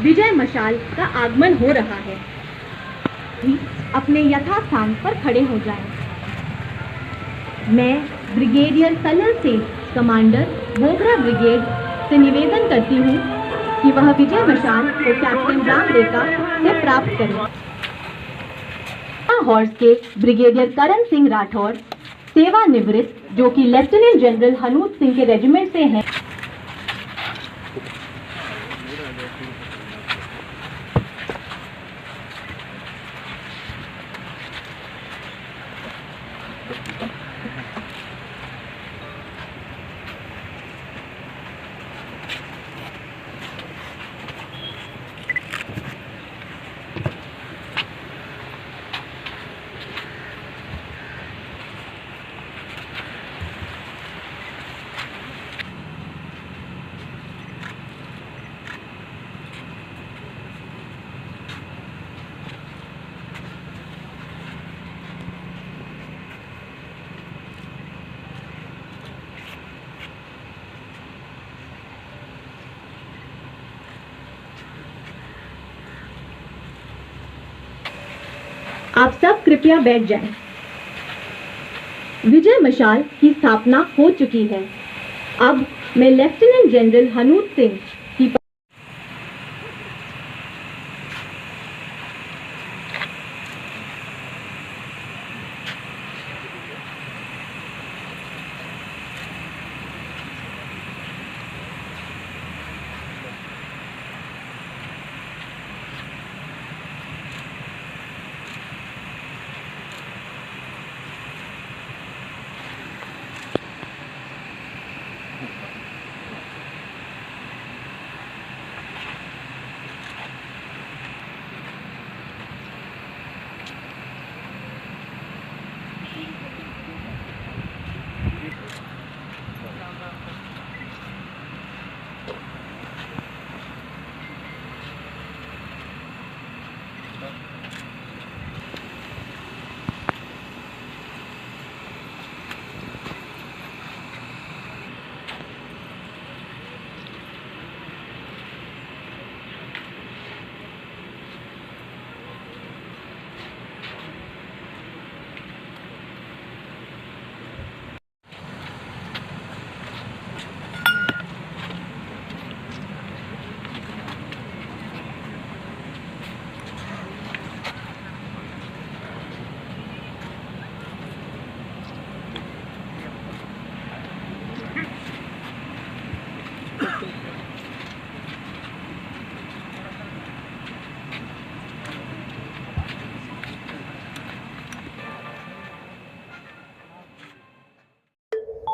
विजय मशाल का आगमन हो रहा है। अपने यथास्थान पर खड़े हो जाएं। मैं brigadier Salal Singh, commander Bogra brigade से निवेदन करती हूँ कि वह विजय मशाल को कैप्टन राम रेखा से प्राप्त करें। हॉर्स के ब्रिगेडियर करण सिंह राठौर, सेवानिवृत्त, जो कि लेफ्टिनेंट जनरल हनूत सिंह के रेजिमेंट से हैं, आप सब कृपया बैठ जाएं। विजय मशाल की स्थापना हो चुकी है। अब मैं लेफ्टिनेंट जनरल हनूत सिंह की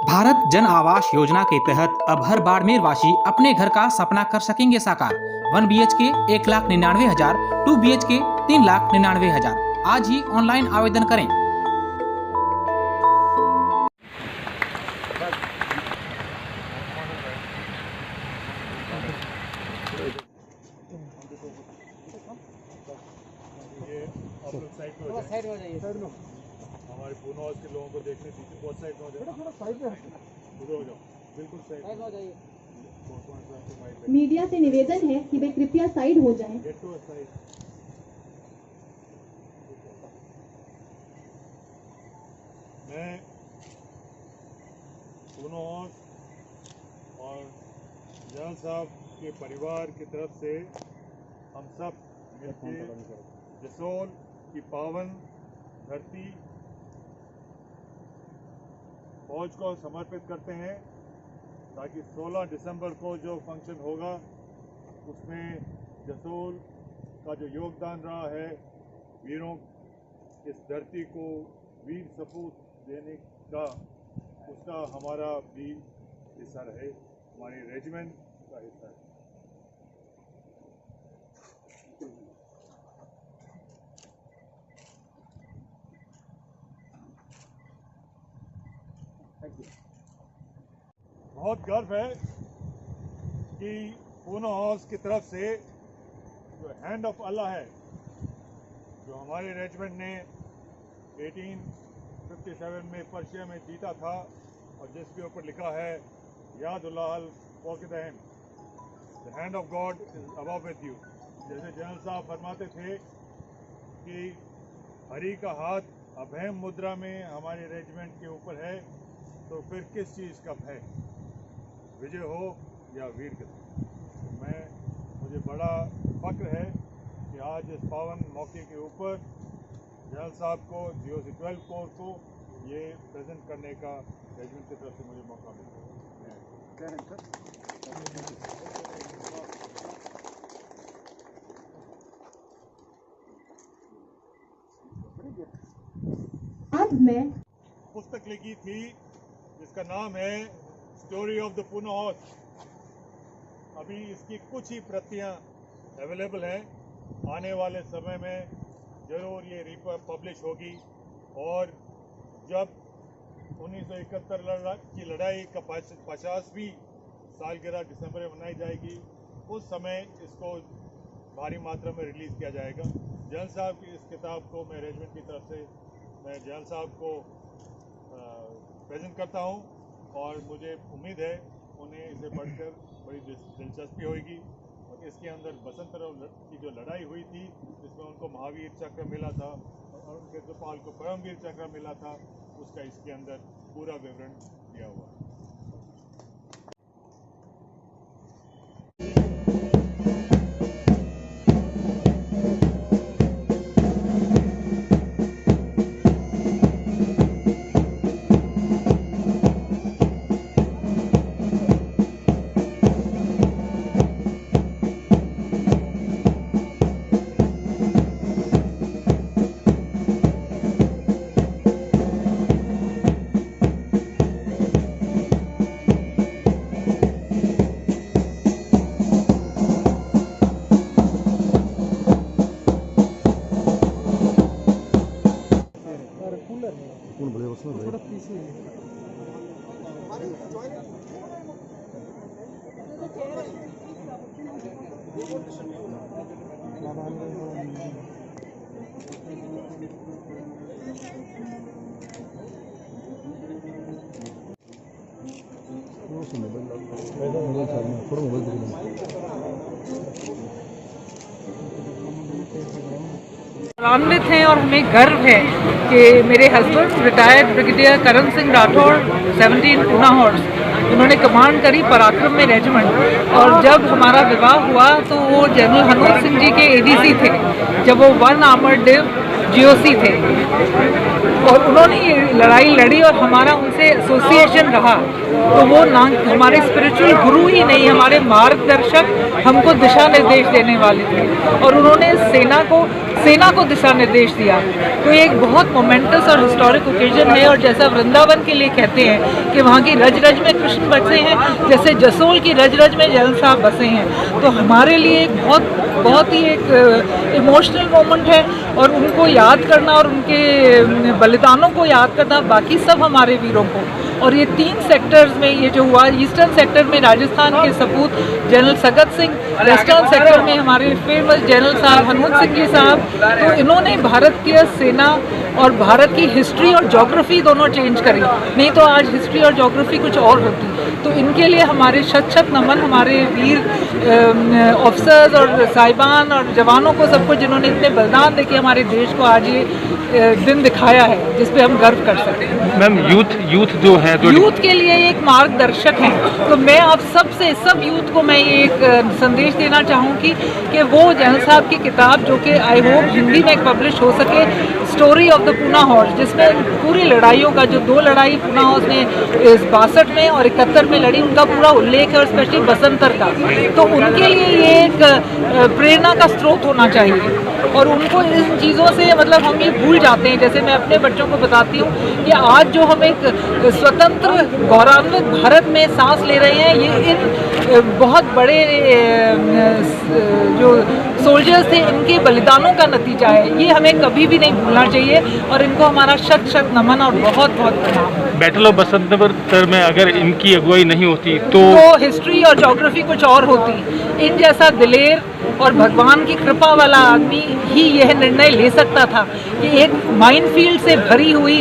भारत जन आवास योजना के तहत अब हर बाड़मेर वासी अपने घर का सपना कर सकेंगे साकार। 1 BHK 1,99,000, 2 BHK 3,99,000। आज ही ऑनलाइन आवेदन करें। साइड में जाइए, साइड में हमारे पूर्ण हाउस के लोगों को देखने दीजिए। बहुत साइड में हो जाए, थोड़ा साइड में उधर हो जाओ, बिल्कुल साइड में हो जाइए। मीडिया से निवेदन है कि वे कृपया साइड हो जाएं। Get to side. मैं पूर्ण हाउस और जनरल साहब के परिवार की तरफ से हम सब मिलकर जसोल की पावन धरती फौज को समर्पित करते हैं, ताकि 16 दिसंबर को जो फंक्शन होगा उसमें जसोल का जो योगदान रहा है, वीरों इस धरती को वीर सपूत देने का, उसका हमारा भी हिस्सा रहे, हमारे रेजिमेंट का हिस्सा है। बहुत गर्व है कि पूना हाउस की तरफ से जो हैंड ऑफ अल्लाह है, जो हमारे रेजिमेंट ने 1857 में पर्शिया में जीता था और जिसके ऊपर लिखा है याद उल्लाह फौकदहन, The hand of God is above with you. जैसे जनरल साहब फरमाते थे कि हरि का हाथ अभय मुद्रा में हमारे रेजिमेंट के ऊपर है, तो फिर किस चीज़ का भय, विजय हो या वीर गति। तो मुझे बड़ा फक्र है कि आज इस पावन मौके के ऊपर जनरल साहब को GOC 12 कोर को ये प्रेजेंट करने का रेजिमेंट की तरफ से मुझे मौका मिला। अब मैं पुस्तक लिखी थी जिसका नाम है story of the Poona horse. अभी इसकी कुछ ही प्रतियां अवेलेबल हैं, आने वाले समय में जरूर ये पब्लिश होगी। और जब 1971 की लड़ाई का 50वीं सालगिरह दिसंबर में मनाई जाएगी, उस समय इसको भारी मात्रा में रिलीज़ किया जाएगा। जनरल साहब की इस किताब को मैं रेजिमेंट की तरफ से मैं जनरल साहब को प्रेजेंट करता हूं, और मुझे उम्मीद है उन्हें इसे पढ़कर बड़ी दिलचस्पी होगी। और इसके अंदर बसंत राव की जो लड़ाई हुई थी, जिसमें उनको महावीर चक्र मिला था और उनके गोपाल को परमवीर चक्र मिला था, उसका इसके अंदर पूरा विवरण दिया हुआ है। आनंदित हैं और हमें गर्व है कि मेरे husband retired brigadier Karan Singh Rathore 17 Poona horse, उन्होंने कमांड करी पराक्रम में रेजिमेंट। और जब हमारा विवाह हुआ तो वो जनरल हनूर सिंह जी के ADC थे, जब वो 1 आर्मर्ड डिव GOC थे, और उन्होंने ये लड़ाई लड़ी और हमारा उनसे एसोसिएशन रहा। तो वो ना हमारे स्पिरिचुअल गुरु ही नहीं, हमारे मार्गदर्शक, हमको दिशा निर्देश देने वाले थे, और उन्होंने सेना को दिशा निर्देश दिया। तो ये एक बहुत मोमेंटस और हिस्टोरिक ओकेजन है। और जैसा वृंदावन के लिए कहते हैं कि वहाँ की रज रज में कृष्ण बसे हैं, जैसे जसोल की रज रज में जनरल साहब बसे हैं। तो हमारे लिए एक बहुत ही एक इमोशनल मोमेंट है, और उनको याद करना और उनके बलिदानों को याद करना, बाकी सब हमारे वीरों को। और ये 3 सेक्टर्स में ये जो हुआ, ईस्टर्न सेक्टर में राजस्थान के सपूत general Sagat Singh, western sector में हमारे फेमस जनरल साहब हनुमत सिंह जी साहब, तो इन्होंने भारतीय सेना और भारत की हिस्ट्री और ज्योग्राफी दोनों चेंज करी, नहीं तो आज हिस्ट्री और ज्योग्राफी कुछ और होती। तो इनके लिए हमारे शत नमन, हमारे वीर ऑफिसर्स और साहिबान और जवानों को, सबको जिन्होंने इतने बलिदान देके हमारे देश को आज ये दिन दिखाया है जिस पे हम गर्व कर सकते हैं। मैम यूथ जो है तो यूथ के लिए एक मार्गदर्शक है। तो मैं आप सब यूथ को मैं ये एक संदेश देना चाहूँगी कि वो जनरल साहब की किताब, जो कि आई होप हिंदी में पब्लिश हो सके, story of the Poona horse, जिसमें पूरी लड़ाइयों का, जो 2 लड़ाई पूना हॉर्स ने 62 में और 71 में लड़ी, उनका पूरा उल्लेख है, और स्पेशली बसंतर का। तो उनके लिए ये एक प्रेरणा का स्रोत होना चाहिए, और उनको इन चीज़ों से मतलब हम ये भूल जाते हैं। जैसे मैं अपने बच्चों को बताती हूँ कि आज जो हम एक स्वतंत्र गौरवान्वित भारत में सांस ले रहे हैं, ये इन बहुत बड़े जो सोल्जर्स थे, इनके बलिदानों का नतीजा है। ये हमें कभी भी नहीं भूलना चाहिए, और इनको हमारा शत नमन और बहुत प्रणाम। बैटल ऑफ बसंतर में अगर इनकी अगुवाई नहीं होती तो हिस्ट्री और ज्योग्राफी कुछ और होती। इन जैसा दिलेर और भगवान की कृपा वाला आदमी ही यह निर्णय ले सकता था कि एक माइनफील्ड से भरी हुई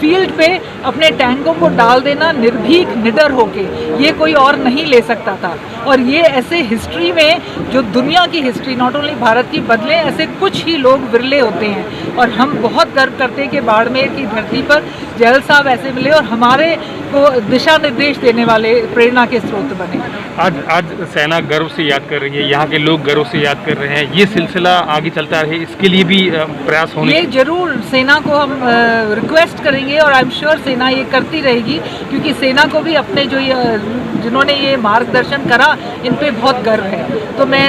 फील्ड पे अपने टैंकों को डाल देना निर्भीक निडर होके, ये कोई और नहीं ले सकता था। और ये ऐसे हिस्ट्री में, जो दुनिया की हिस्ट्री नॉट ओनली भारत की बदले, ऐसे कुछ ही लोग विरले होते हैं। और हम बहुत गर्व करते हैं कि बाड़मेर की धरती पर जैल साहब ऐसे मिले और हमारे को दिशा निर्देश देने वाले, प्रेरणा के स्रोत बने। आज सेना गर्व से याद कर रही है, यहाँ के लोग गर्व से याद कर रहे हैं। ये सिलसिला आगे चलता रहे, इसके लिए भी प्रयास होने। ये जरूर सेना को हम रिक्वेस्ट करेंगे और आई एम श्योर सेना ये करती रहेगी, क्योंकि सेना को भी अपने जो जिन्होंने ये मार्गदर्शन करा, इन पे बहुत गर्व है। तो मैं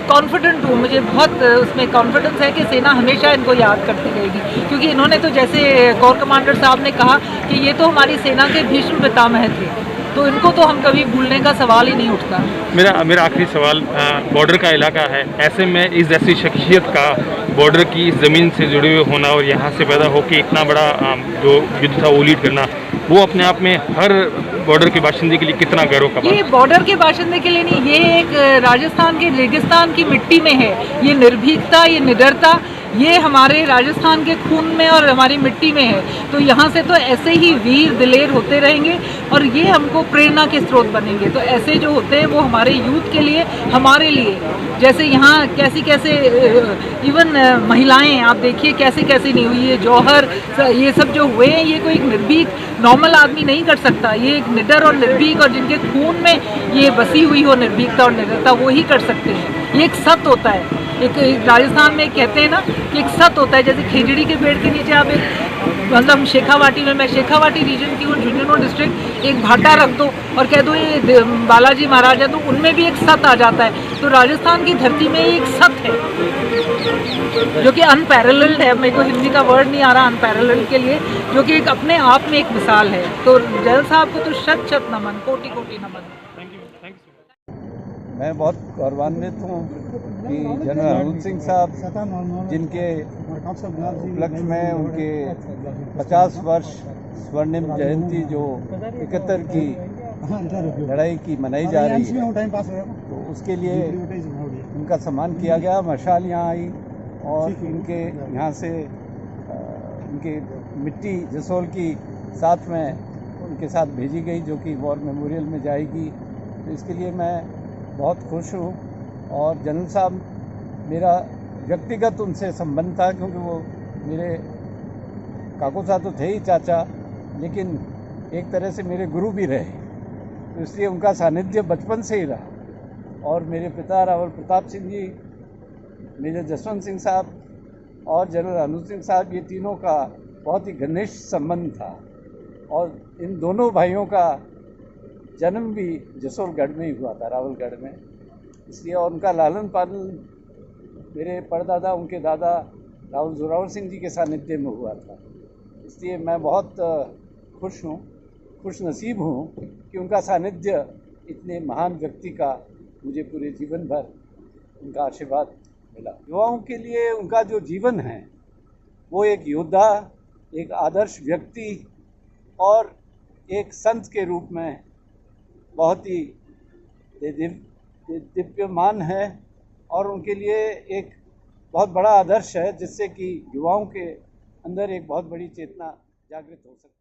कॉन्फिडेंट हूँ, मुझे बहुत उसमें कॉन्फिडेंस है कि सेना हमेशा इनको याद करती रहेगी, क्योंकि इन्होंने तो, जैसे कोर कमांडर साहब ने कहा कि ये तो हमारी सेना के भीष्म पितामह थे, तो इनको तो हम कभी भूलने का सवाल ही नहीं उठता। मेरा आखिरी सवाल, बॉर्डर का इलाका है, ऐसे में इस जैसी शख्सियत का बॉर्डर की इस ज़मीन से जुड़े हुए होना और यहाँ से पैदा होकर इतना बड़ा जो युद्ध था वो लीड करना, वो अपने आप में हर बॉर्डर के बाशिंदे के लिए कितना गर्व का बात। ये बॉर्डर के बाशिंदे के लिए नहीं, ये एक राजस्थान के रेगिस्तान की मिट्टी में है। ये निर्भीकता, ये निडरता, ये हमारे राजस्थान के खून में और हमारी मिट्टी में है। तो यहाँ से तो ऐसे ही वीर दिलेर होते रहेंगे और ये हमको प्रेरणा के स्रोत बनेंगे। तो ऐसे जो होते हैं वो हमारे यूथ के लिए, हमारे लिए, जैसे यहाँ कैसी कैसे इवन महिलाएं आप देखिए कैसे कैसे नहीं हुई है, जौहर, ये सब जो हुए हैं, ये कोई एक निर्भीक नॉर्मल आदमी नहीं कर सकता। ये एक निडर और निर्भीक, और जिनके खून में ये बसी हुई हो निर्भीकता और निडरता, वो ही कर सकते हैं। ये एक सत होता है, एक राजस्थान में कहते हैं ना कि एक सत होता है। जैसे खेजड़ी के पेड़ के नीचे आप एक, मतलब शेखावाटी में, मैं शेखावाटी रीजन की हूँ, झुंझुनू डिस्ट्रिक्ट, एक भाटा रख दो और कह दो ये बालाजी महाराज है, तो उनमें भी एक सत आ जाता है। तो राजस्थान की धरती में एक सत है जो कि अनपैरेलल्ड है। मेरे को हिंदी का वर्ड नहीं आ रहा अनपैरेलल्ड के लिए, जो कि एक अपने आप में एक मिसाल है। तो जैल साहब को तो शत शत नमन, कोटि कोटि नमन। मैं बहुत गौरवान्वित हूँ कि जनरल हरमूल सिंह साहब, जिनके उपलक्ष्य में उनके 50 वर्ष स्वर्णिम जयंती जो 71 की लड़ाई की मनाई जा रही है, तो उसके लिए उनका सम्मान किया गया। मशाल यहाँ आई और इनके यहाँ से उनकी मिट्टी जसोल की साथ में उनके साथ भेजी गई, जो कि वॉर मेमोरियल में जाएगी। तो इसके लिए मैं बहुत खुश हूँ। और जनरल साहब, मेरा व्यक्तिगत उनसे संबंध था, क्योंकि वो मेरे काकू साहब तो थे ही चाचा, लेकिन एक तरह से मेरे गुरु भी रहे। तो इसलिए उनका सानिध्य बचपन से ही रहा। और मेरे पिता रावल प्रताप सिंह जी, मेजर जसवंत सिंह साहब और जनरल हरमूल सिंह साहब, ये तीनों का बहुत ही घनिष्ठ संबंध था। और इन दोनों भाइयों का जन्म भी जसोलगढ़ में ही हुआ था, रावलगढ़ में। इसलिए और उनका लालन पालन मेरे परदादा, उनके दादा रावल जोरावर सिंह जी के सानिध्य में हुआ था। इसलिए मैं बहुत खुश हूँ, खुश नसीब हूँ कि उनका सानिध्य इतने महान व्यक्ति का मुझे पूरे जीवन भर उनका आशीर्वाद मिला। युवाओं के लिए उनका जो जीवन है वो एक योद्धा, एक आदर्श व्यक्ति और एक संत के रूप में बहुत ही दिव्यमान है। और उनके लिए एक बहुत बड़ा आदर्श है, जिससे कि युवाओं के अंदर एक बहुत बड़ी चेतना जागृत हो सकती है।